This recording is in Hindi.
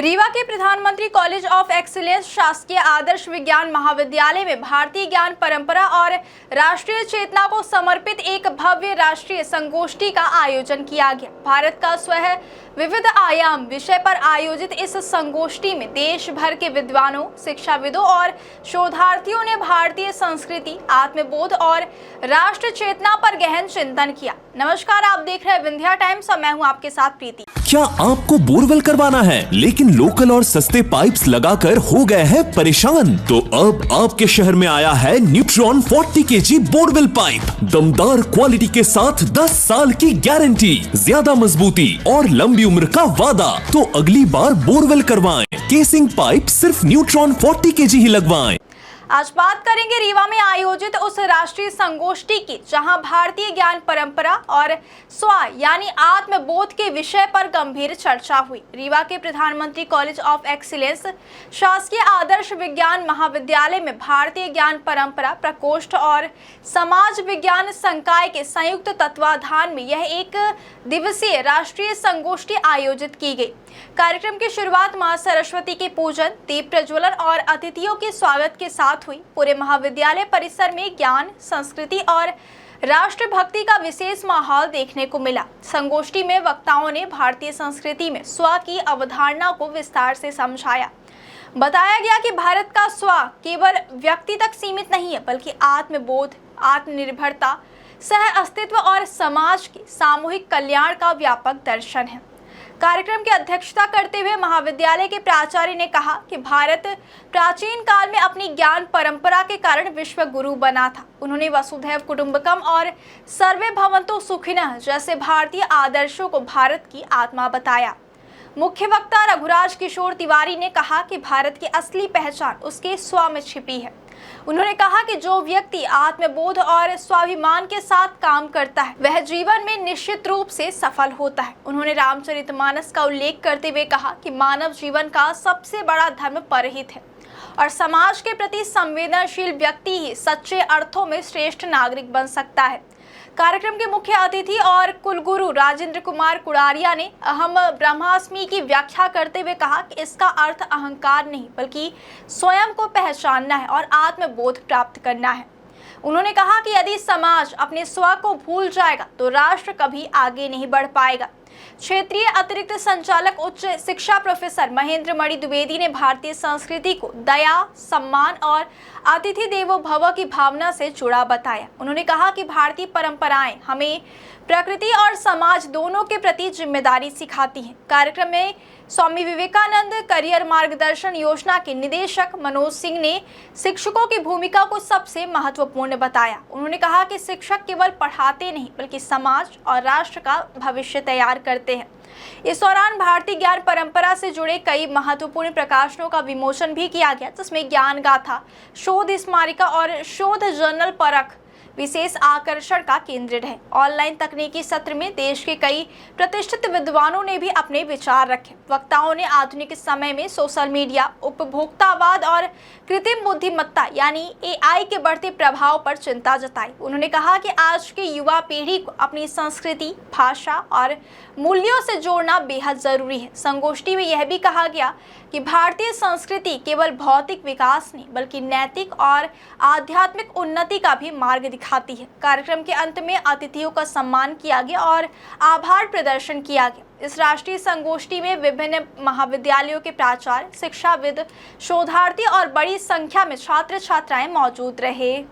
रीवा के प्रधानमंत्री कॉलेज ऑफ एक्सीलेंस शासकीय आदर्श विज्ञान महाविद्यालय में भारतीय ज्ञान परंपरा और राष्ट्रीय चेतना को समर्पित एक भव्य राष्ट्रीय संगोष्ठी का आयोजन किया गया। भारत का स्वयं विविध आयाम विषय पर आयोजित इस संगोष्ठी में देश भर के विद्वानों, शिक्षाविदों और शोधार्थियों ने भारतीय संस्कृति, आत्मबोध और राष्ट्र चेतना पर गहन चिंतन किया। नमस्कार, आप देख रहे हैं विंध्या टाइम्स और मैं हूं आपके साथ प्रीति। क्या आपको बोरवेल करवाना है लेकिन लोकल और सस्ते पाइप्स लगाकर हो गए हैं परेशान? तो अब आपके शहर में आया है न्यूट्रॉन 40 kg बोरवेल पाइप। दमदार क्वालिटी के साथ 10 साल की गारंटी, ज्यादा मजबूती और लंबी उम्र का वादा। तो अगली बार बोरवेल करवाएं, केसिंग पाइप सिर्फ न्यूट्रॉन 40 kg ही लगवाएं। आज बात करेंगे रीवा में आयोजित उस राष्ट्रीय संगोष्ठी की जहां भारतीय ज्ञान परंपरा और स्व यानी आत्मबोध के विषय पर गंभीर चर्चा हुई। रीवा के प्रधानमंत्री कॉलेज ऑफ एक्सीलेंस शासकीय आदर्श विज्ञान महाविद्यालय में भारतीय ज्ञान परंपरा प्रकोष्ठ और समाज विज्ञान संकाय के संयुक्त तत्वाधान में यह एक दिवसीय राष्ट्रीय संगोष्ठी आयोजित की गई। कार्यक्रम की शुरुआत मां सरस्वती के पूजन, दीप प्रज्वलन और अतिथियों के स्वागत के साथ हुई। पूरे महाविद्यालय परिसर में ज्ञान, संस्कृति और राष्ट्रभक्ति का विशेष माहौल देखने को मिला। संगोष्ठी में वक्ताओं ने भारतीय संस्कृति में स्व की अवधारणा को विस्तार से समझाया। बताया गया कि भारत का स्व केवल व्यक्ति तक सीमित नहीं है, बल्कि आत्मबोध, आत्मनिर्भरता, सह अस्तित्व और समाज के सामूहिक कल्याण का व्यापक दर्शन है। कार्यक्रम की अध्यक्षता करते हुए महाविद्यालय के प्राचार्य ने कहा कि भारत प्राचीन काल में अपनी ज्ञान परंपरा के कारण विश्व गुरु बना था। उन्होंने वसुधैव कुटुंबकम और सर्वे भवन्तु सुखिनः जैसे भारतीय आदर्शों को भारत की आत्मा बताया। मुख्य वक्ता रघुराज किशोर तिवारी ने कहा कि भारत की असली पहचान उसके स्व में छिपी है। उन्होंने कहा कि जो व्यक्ति आत्मबोध और स्वाभिमान के साथ काम करता है वह जीवन में निश्चित रूप से सफल होता है। उन्होंने रामचरितमानस का उल्लेख करते हुए कहा कि मानव जीवन का सबसे बड़ा धर्म परहित है और समाज के प्रति संवेदनशील व्यक्ति ही सच्चे अर्थों में श्रेष्ठ नागरिक बन सकता है। कार्यक्रम के मुख्य अतिथि और कुलगुरु राजेंद्र कुमार कुड़ारिया ने अहम ब्रह्मास्मि की व्याख्या करते हुए कहा कि इसका अर्थ अहंकार नहीं बल्कि स्वयं को पहचानना है और आत्मबोध प्राप्त करना है। उन्होंने कहा कि यदि समाज अपने स्व को भूल जाएगा तो राष्ट्र कभी आगे नहीं बढ़ पाएगा। क्षेत्रीय अतिरिक्त संचालक उच्च शिक्षा प्रोफेसर महेंद्र मणि द्विवेदी ने भारतीय संस्कृति को दया, सम्मान और अतिथि देवो भव की भावना से जुड़ा बताया। उन्होंने कहा कि भारतीय परंपराएं हमें प्रकृति और समाज दोनों के प्रति जिम्मेदारी सिखाती हैं। कार्यक्रम में स्वामी विवेकानंद करियर मार्गदर्शन योजना के निदेशक मनोज सिंह ने शिक्षकों की भूमिका को सबसे महत्वपूर्ण बताया। उन्होंने कहा कि शिक्षक केवल पढ़ाते नहीं बल्कि समाज और राष्ट्र का भविष्य तैयार करते हैं। इस दौरान भारतीय ज्ञान परंपरा से जुड़े कई महत्वपूर्ण प्रकाशनों का विमोचन भी किया गया, जिसमें ज्ञान गाथा, शोध स्मारिका और शोध जर्नल परख विशेष आकर्षण का केंद्र रहे। ऑनलाइन तकनीकी सत्र में देश के कई प्रतिष्ठित विद्वानों ने भी अपने विचार रखे। वक्ताओं ने आधुनिक समय में सोशल मीडिया, उपभोक्तावाद और कृत्रिम बुद्धिमत्ता यानी AI के बढ़ते प्रभाव पर चिंता जताई। उन्होंने कहा कि आज के युवा पीढ़ी को अपनी संस्कृति, भाषा और मूल्यों से जोड़ना बेहद जरूरी है। संगोष्ठी में यह भी कहा गया कि भारतीय संस्कृति केवल भौतिक विकास नहीं बल्कि नैतिक और आध्यात्मिक उन्नति का भी मार्ग दिखाती है। कार्यक्रम के अंत में अतिथियों का सम्मान किया गया और आभार प्रदर्शन किया गया। इस राष्ट्रीय संगोष्ठी में विभिन्न महाविद्यालयों के प्राचार्य, शिक्षाविद, शोधार्थी और बड़ी संख्या में छात्र छात्राएं मौजूद रहे।